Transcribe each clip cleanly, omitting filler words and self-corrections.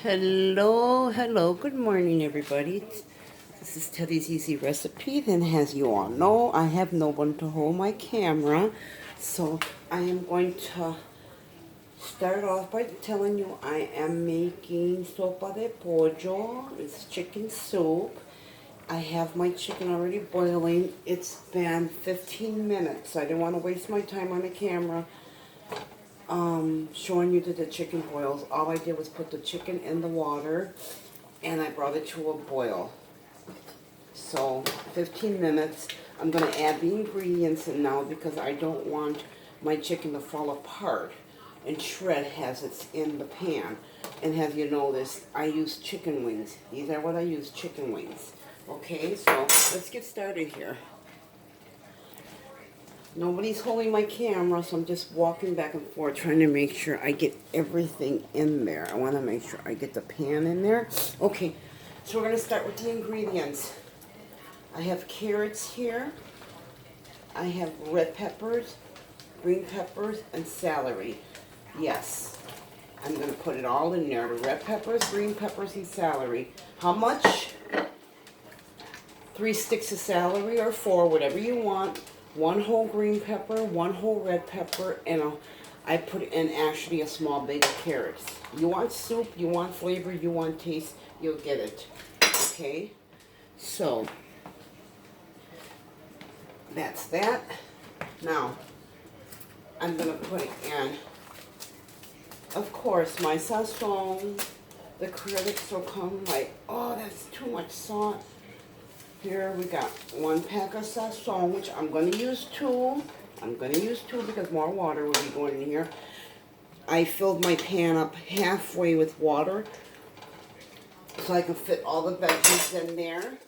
Hello, good morning everybody. This is Teddy's Easy Recipe, and as you all know, I have no one to hold my camera. So I am going to start off by telling you I am making sopa de pollo. It's chicken soup. I have my chicken already boiling. It's been 15 minutes. I didn't want to waste my time on the camera showing you that the chicken boils. All I did was put the chicken in the water and I brought it to a boil. So 15 minutes. I'm going to add the ingredients in now because I don't want my chicken to fall apart and shred as it's in the pan. And as you notice, I use chicken wings. These are what I use, chicken wings. Okay, so let's get started here. Nobody's holding my camera, so I'm just walking back and forth trying to make sure I get everything in there. I want to make sure I get the pan in there. Okay, so we're going to start with the ingredients. I have carrots here. I have red peppers, green peppers, and celery. Yes, I'm going to put it all in there. The red peppers, green peppers, and celery. How much? 3 sticks of celery or 4, whatever you want. 1 whole green pepper, 1 whole red pepper, and I put in actually a small bag of carrots. You want soup, you want flavor, you want taste, you'll get it. Okay? So, that's that. Now, I'm going to put it in, of course, my sazon. The critics will come like, oh, that's too much salt. Here we got 1 pack of sazon, which I'm going to use 2. I'm going to use 2 because more water will be going in here. I filled my pan up halfway with water so I can fit all the veggies in there.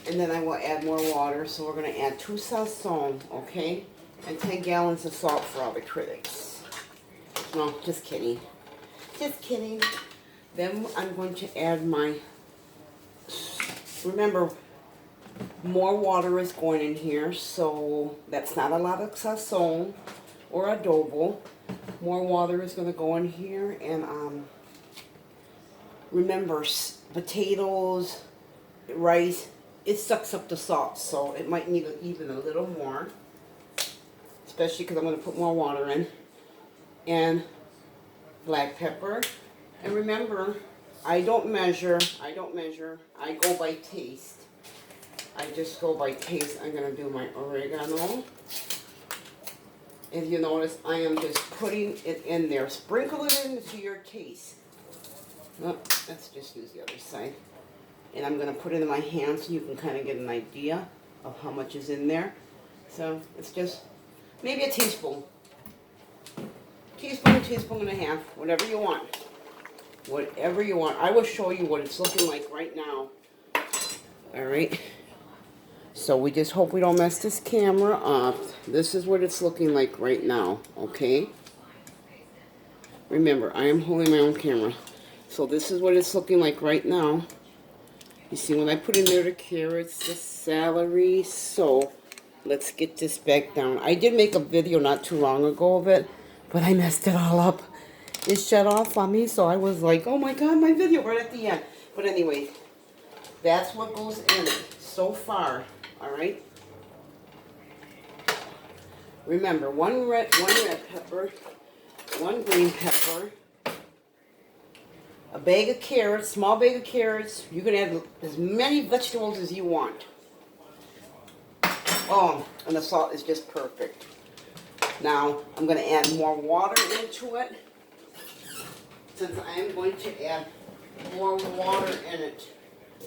And then I will add more water, so we're going to add 2 sazon, okay? And 10 gallons of salt for all the critics. No, just kidding. Just kidding. Then I'm going to add my... Remember, more water is going in here, so that's not a lot of sazon or adobo. More water is going to go in here, and remember, potatoes, rice, it sucks up the salt, so it might need even a little more, especially because I'm going to put more water in, and black pepper, and remember, I don't measure, I go by taste. I just go by taste. I'm going to do my oregano. If you notice, I am just putting it in there. Sprinkle it into your taste. Oh, let's just use the other side. And I'm going to put it in my hand so you can kind of get an idea of how much is in there. So it's just maybe a teaspoon. Teaspoon and a half, whatever you want. Whatever you want. I will show you what it's looking like right now. Alright. So we just hope we don't mess this camera up. This is what it's looking like right now. Okay? Remember, I am holding my own camera. So this is what it's looking like right now. You see when I put in there the carrots, the celery. So let's get this back down. I did make a video not too long ago of it, but I messed it all up. It shut off on me, so I was like, oh my god, my video right at the end. But anyway, that's what goes in it so far, alright? Remember, 1 red pepper, 1 green pepper, a bag of carrots, small bag of carrots. You can add as many vegetables as you want. Oh, and the salt is just perfect. Now, I'm going to add more water into it. Since I am going to add more water in it,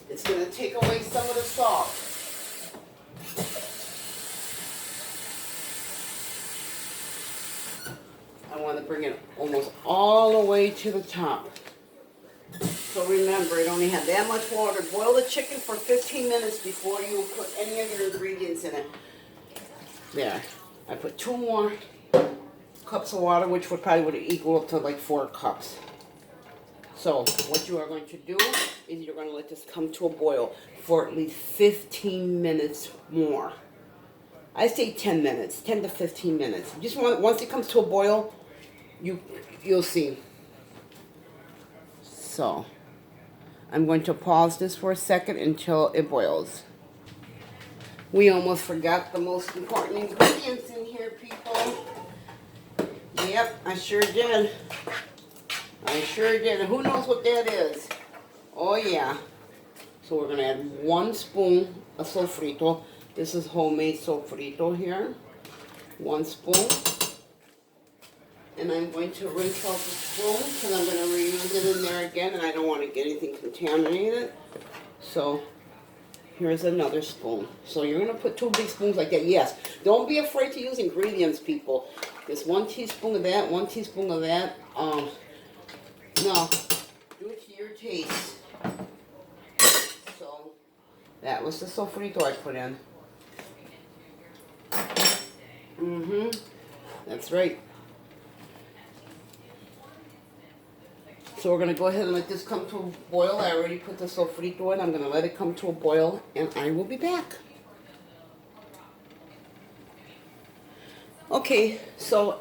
it's going to take away some of the salt. I want to bring it almost all the way to the top. So remember, it only had that much water. Boil the chicken for 15 minutes before you put any of your ingredients in it. There. I put 2 more cups of water, which would equal up to like 4 cups. So what you are going to do is you're going to let this come to a boil for at least 15 minutes more. I say 10 minutes, 10 to 15 minutes. Just once it comes to a boil, you'll see. So I'm going to pause this for a second until it boils. We almost forgot the most important ingredients in here, people. Yep, I sure did. I sure did. And who knows what that is? Oh yeah. So we're going to add 1 spoon of sofrito. This is homemade sofrito here. 1 spoon. And I'm going to rinse out the spoon because I'm going to reuse it in there again, and I don't want to get anything contaminated. So here's another spoon. So you're going to put 2 big spoons like that. Yes, don't be afraid to use ingredients, people. Just 1 teaspoon of that, 1 teaspoon of that. No, do it to your taste. So that was the sofrito I put in. That's right. So we're going to go ahead and let this come to a boil. I already put the sofrito in. I'm going to let it come to a boil, and I will be back. Okay, so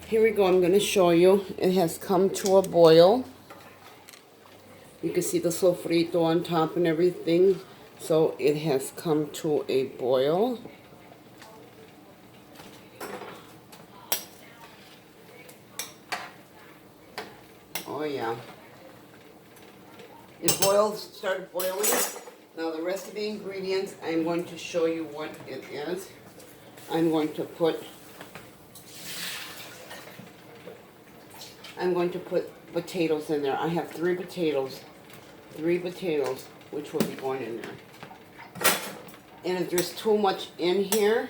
here we go. I'm going to show you. It has come to a boil. You can see the sofrito on top and everything. So it has come to a boil. Oh yeah. It started boiling. Now the rest of the ingredients, I'm going to show you what it is. I'm going to put potatoes in there. I have 3 potatoes. 3 potatoes, which will be going in there. And if there's too much in here,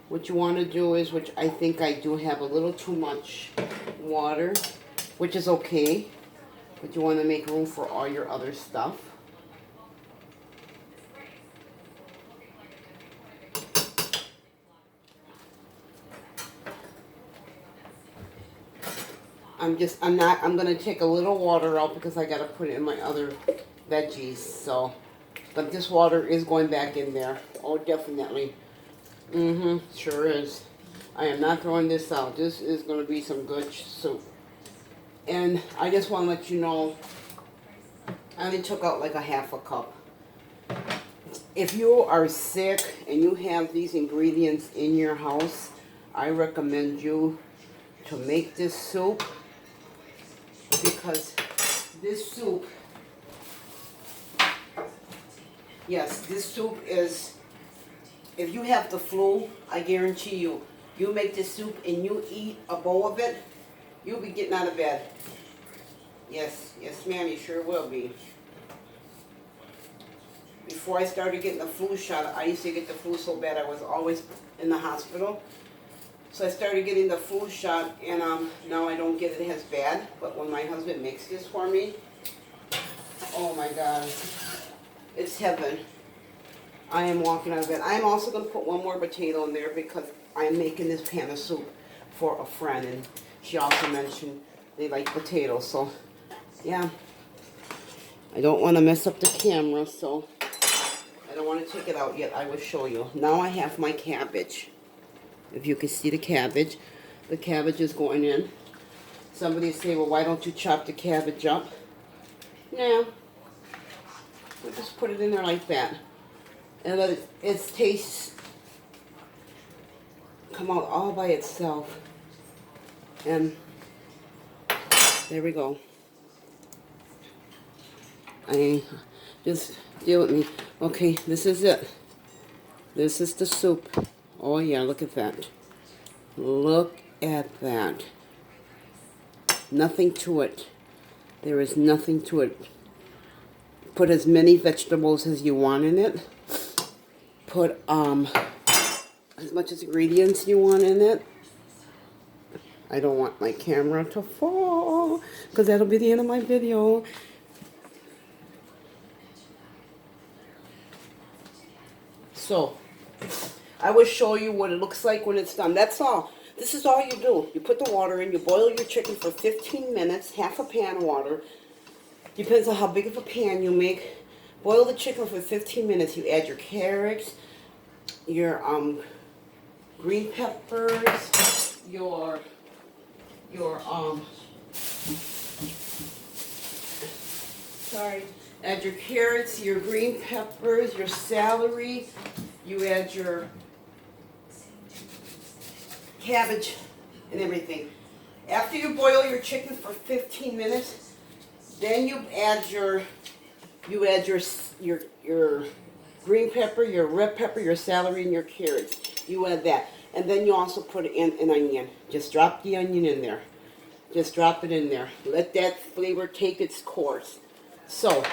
what you want to do is, which I think I do have a little too much water, which is okay, but you want to make room for all your other stuff. I'm going to take a little water out because I got to put it in my other veggies, so, but this water is going back in there. Oh, definitely. Sure is. I am not throwing this out. This is going to be some good soup. And I just want to let you know, I only took out like a half a cup. If you are sick and you have these ingredients in your house, I recommend you to make this soup, because this soup, yes, this soup is, if you have the flu, I guarantee you, you make this soup and you eat a bowl of it, you'll be getting out of bed. Yes, yes ma'am, you sure will be. Before I started getting the flu shot, I used to get the flu so bad I was always in the hospital. So I started getting the flu shot, and now I don't get it as bad. But when my husband makes this for me, oh my God, it's heaven. I am walking out of bed. I'm also going to put 1 more potato in there because I'm making this pan of soup for a friend, and she also mentioned they like potatoes. So yeah, I don't want to mess up the camera, so I don't want to take it out yet. I will show you. Now I have my cabbage. If you can see the cabbage is going in. Somebody say, well, why don't you chop the cabbage up? No. We'll just put it in there like that. And let its taste come out all by itself. And there we go. Just deal with me. Okay, this is it. This is the soup. Oh yeah, look at that. Look at that. Nothing to it. There is nothing to it. Put as many vegetables as you want in it. Put as much as ingredients you want in it. I don't want my camera to fall, because that'll be the end of my video. So, I will show you what it looks like when it's done. That's all. This is all you do. You put the water in, you boil your chicken for 15 minutes, half a pan of water. Depends on how big of a pan you make. Boil the chicken for 15 minutes. You add your carrots, your green peppers, your Sorry. Add your carrots, your green peppers, your celery. You add your cabbage and everything. After you boil your chicken for 15 minutes, then you add your green pepper, your red pepper, your celery, and your carrots. You add that. And then you also put in an onion. Just drop the onion in there. Just drop it in there. Let that flavor take its course. So,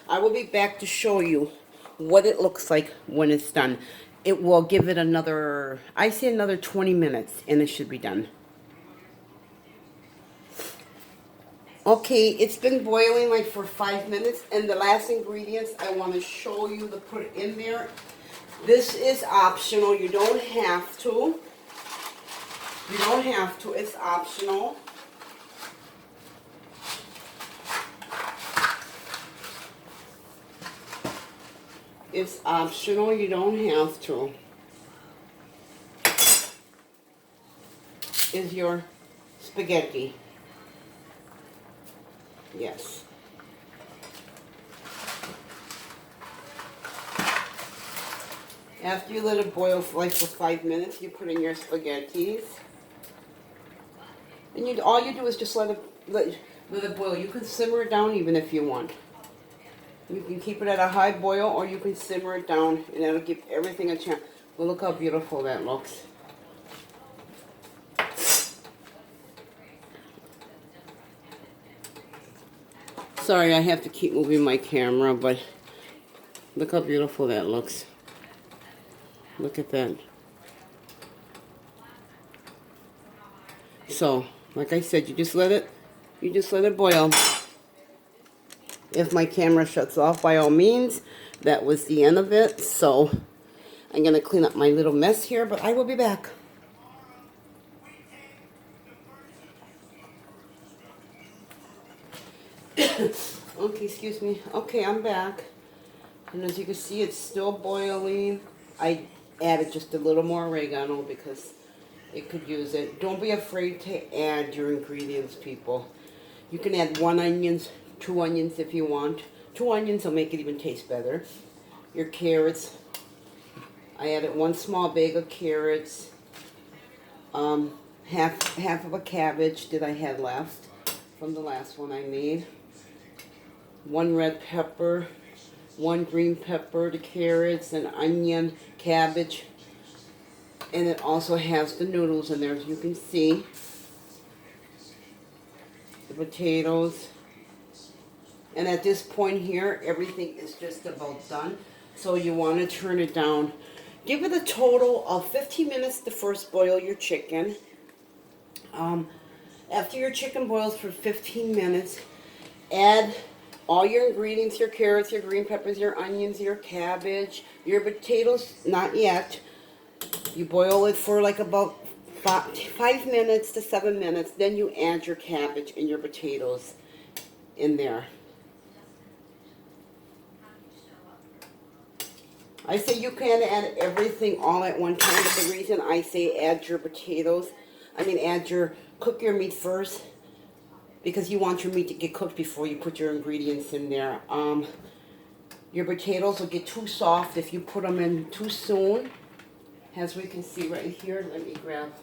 I will be back to show you what it looks like when it's done. It will give it another, I say another 20 minutes, and it should be done. Okay, it's been boiling like for 5 minutes, and the last ingredients I want to show you to put in there. This is optional. You don't have to. You don't have to. It's optional. It's optional. You don't have to. Is your spaghetti. Yes. After you let it boil for like for 5 minutes, you put in your spaghettis. And all you do is just let it boil. You can simmer it down even if you want. You can keep it at a high boil, or you can simmer it down, and that'll give everything a chance. Well, look how beautiful that looks. Sorry, I have to keep moving my camera, but look how beautiful that looks. Look at that. So, like I said, you just let it boil. If my camera shuts off, by all means, that was the end of it. So, I'm going to clean up my little mess here, but I will be back. Okay, excuse me. Okay, I'm back. And as you can see, it's still boiling. I added just a little more oregano because it could use it. Don't be afraid to add your ingredients, people. You can add 1 onion, 2 onions if you want. 2 onions will make it even taste better. Your carrots. I added 1 small bag of carrots. Half of a cabbage that I had left from the last one I made. 1 red pepper, 1 green pepper, the carrots, an onion, cabbage, and it also has the noodles in there, as you can see. The potatoes. And at this point here, everything is just about done. So you want to turn it down. Give it a total of 15 minutes to first boil your chicken. After your chicken boils for 15 minutes, add all your ingredients, your carrots, your green peppers, your onions, your cabbage, your potatoes, not yet. You boil it for like about 5 minutes to 7 minutes. Then you add your cabbage and your potatoes in there. I say you can add everything all at one time, but the reason I say add your potatoes, cook your meat first, because you want your meat to get cooked before you put your ingredients in there. Your potatoes will get too soft if you put them in too soon. As we can see right here, let me grab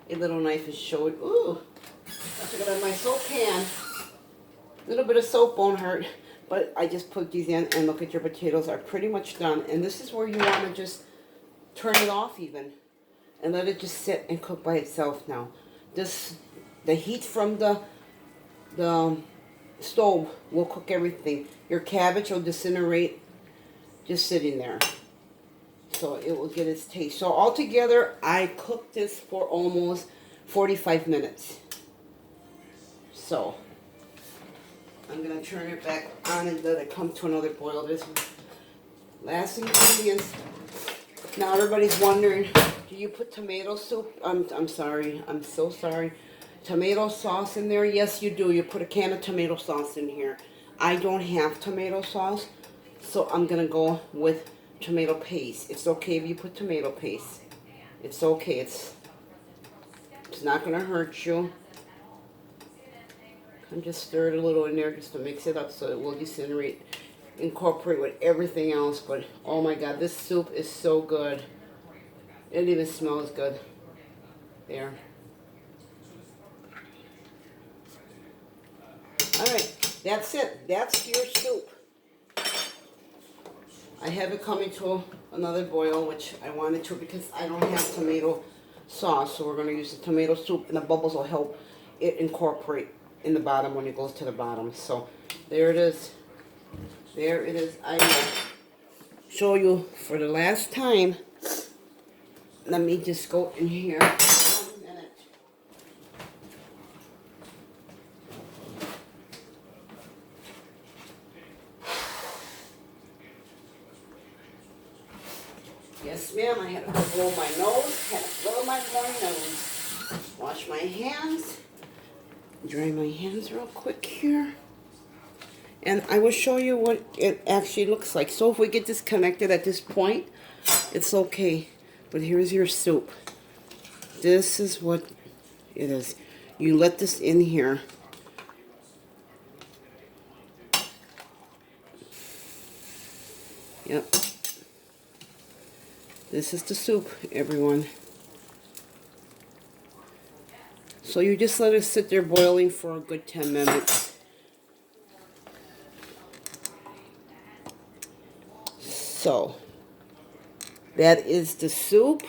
a little knife and show it. Ooh, I took it out of my soap pan. A little bit of soap won't hurt, but I just put these in, and look at your potatoes are pretty much done. And this is where you want to just turn it off even, and let it just sit and cook by itself now. The heat from the stove will cook everything. Your cabbage will disintegrate just sitting there. So it will get its taste. So altogether, I cooked this for almost 45 minutes. So I'm going to turn it back on and let it come to another boil. This last ingredients. Now everybody's wondering, do you put tomato soup? I'm sorry. I'm so sorry. Tomato sauce in there? Yes, you do. You put a can of tomato sauce in here. I don't have tomato sauce, so I'm going to go with tomato paste. It's okay if you put tomato paste. It's okay. It's not going to hurt you. I'm just stirring a little in there just to mix it up so it will incorporate with everything else. But oh my God, this soup is so good. It even smells good. There. Alright, that's it. That's your soup. I have it coming to another boil, which I wanted to because I don't have tomato sauce. So we're going to use the tomato soup, and the bubbles will help it incorporate in the bottom when it goes to the bottom. So there it is. There it is. I will show you for the last time. Let me just go in here. 1 minute. Yes, ma'am, I had to blow my nose, had to blow my nose. Wash my hands, dry my hands real quick here. And I will show you what it actually looks like. So if we get disconnected at this point, it's okay. But here's your soup. This is what it is. You let this in here. Yep. This is the soup, everyone. So you just let it sit there boiling for a good 10 minutes. So, that is the soup.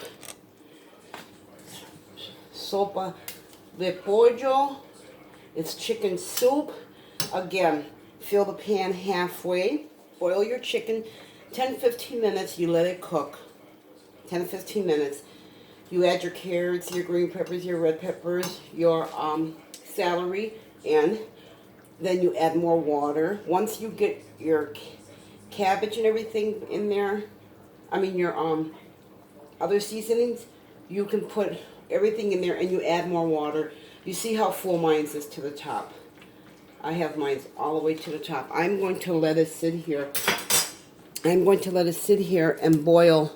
Sopa de pollo. It's chicken soup. Again, fill the pan halfway. Boil your chicken 10-15 minutes. You let it cook. 10-15 minutes. You add your carrots, your green peppers, your red peppers, your celery, and then you add more water. Once you get your cabbage and everything in there, your other seasonings, you can put everything in there and you add more water. You see how full mine is to the top. I have mine all the way to the top. I'm going to let it sit here. I'm going to let it sit here and boil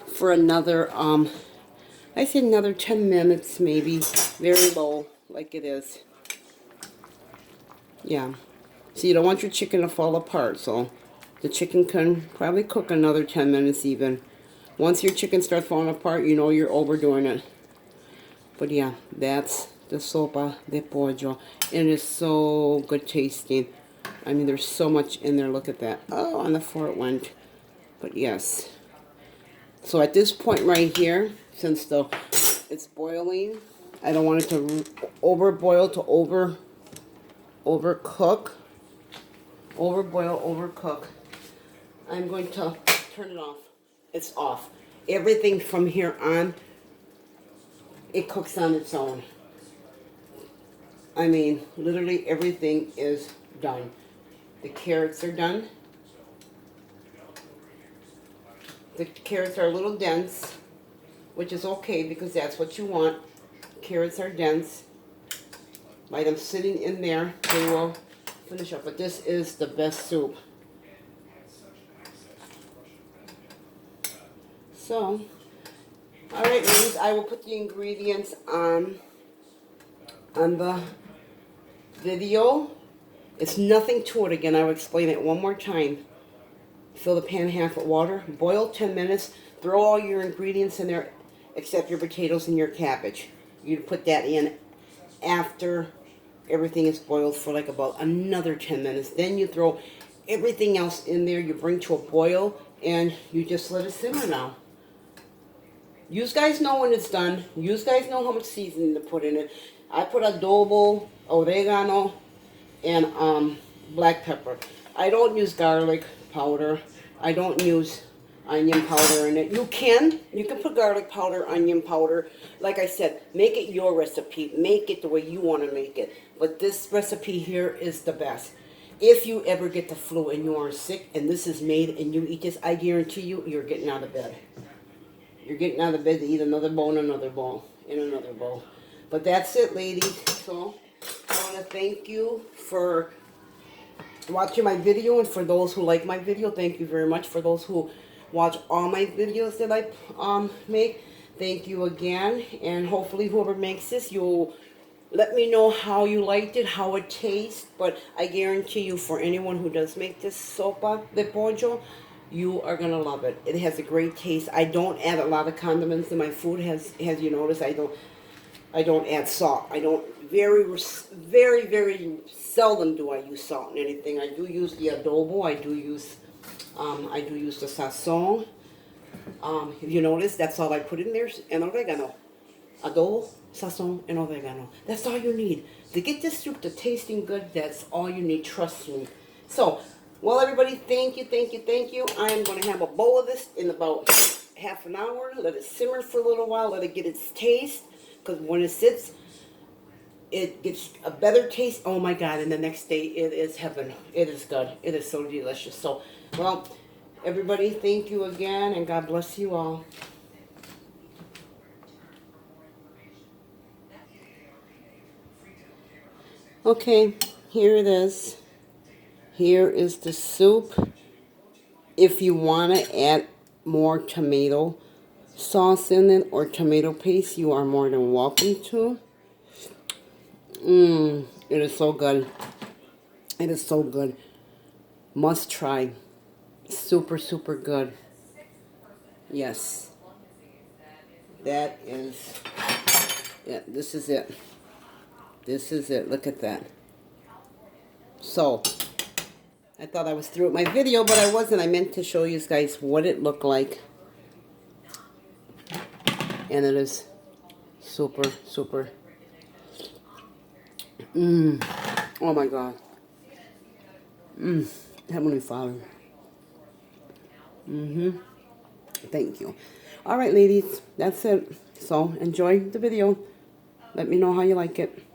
for another, I say another 10 minutes maybe. Very low, like it is. Yeah. So you don't want your chicken to fall apart, so the chicken can probably cook another 10 minutes even. Once your chicken starts falling apart, you know you're overdoing it. But yeah, that's the sopa de pollo. And it is so good tasting. I mean, there's so much in there. Look at that. Oh, on the floor it went. But yes. So at this point right here, since it's boiling, I don't want it to overboil to overcook. Overboil, overcook. I'm going to turn it off. It's off. Everything from here on, it cooks on its own. I mean, literally everything is done. The carrots are done. The carrots are a little dense, which is okay because that's what you want. Carrots are dense. By them sitting in there, they will finish up. But this is the best soup. So, alright ladies, I will put the ingredients on the video. It's nothing to it. Again, I will explain it one more time. Fill the pan half with water. Boil 10 minutes. Throw all your ingredients in there except your potatoes and your cabbage. You put that in after everything is boiled for like about another 10 minutes. Then you throw everything else in there. You bring to a boil and you just let it simmer now. You guys know when it's done. You guys know how much seasoning to put in it. I put adobo, oregano, and black pepper. I don't use garlic powder. I don't use onion powder in it. You can put garlic powder, onion powder. Like I said, make it your recipe. Make it the way you want to make it. But this recipe here is the best. If you ever get the flu and you are sick and this is made and you eat this, I guarantee you, you're getting out of bed. You're getting out of bed to eat another bowl and another bowl and another bowl. But that's it, ladies. So I want to thank you for watching my video, and for those who like my video, thank you very much. For those who watch all my videos that I make, thank you again. And hopefully whoever makes this, you'll Let me know how you liked it, how it tastes. But I guarantee you, for anyone who does make this sopa de pollo, you are gonna love it. It has a great taste. I don't add a lot of condiments in my food. Has you noticed? I don't add salt. I don't very seldom do I use salt in anything. I do use the adobo. I do use the sazon. If you notice, that's all I put in there, and oregano. Adobo, sazon, and oregano. That's all you need. To get this soup to tasting good, that's all you need, trust me. So, well, everybody, thank you, thank you, thank you. I am going to have a bowl of this in about half an hour. Let it simmer for a little while. Let it get its taste. Because when it sits, it gets a better taste. Oh, my God. And the next day, it is heaven. It is good. It is so delicious. So, well, everybody, thank you again, and God bless you all. Okay, here it is. Here is the soup. If you want to add more tomato sauce in it or tomato paste, you are more than welcome to. It is so good. It is so good. Must try. Super, super good. Yes. That is, yeah, this is it. This is it. Look at that. So, I thought I was through with my video, but I wasn't. I meant to show you guys what it looked like. And it is super, super. Oh my God. Heavenly Father. Thank you. All right, ladies. That's it. So, enjoy the video. Let me know how you like it.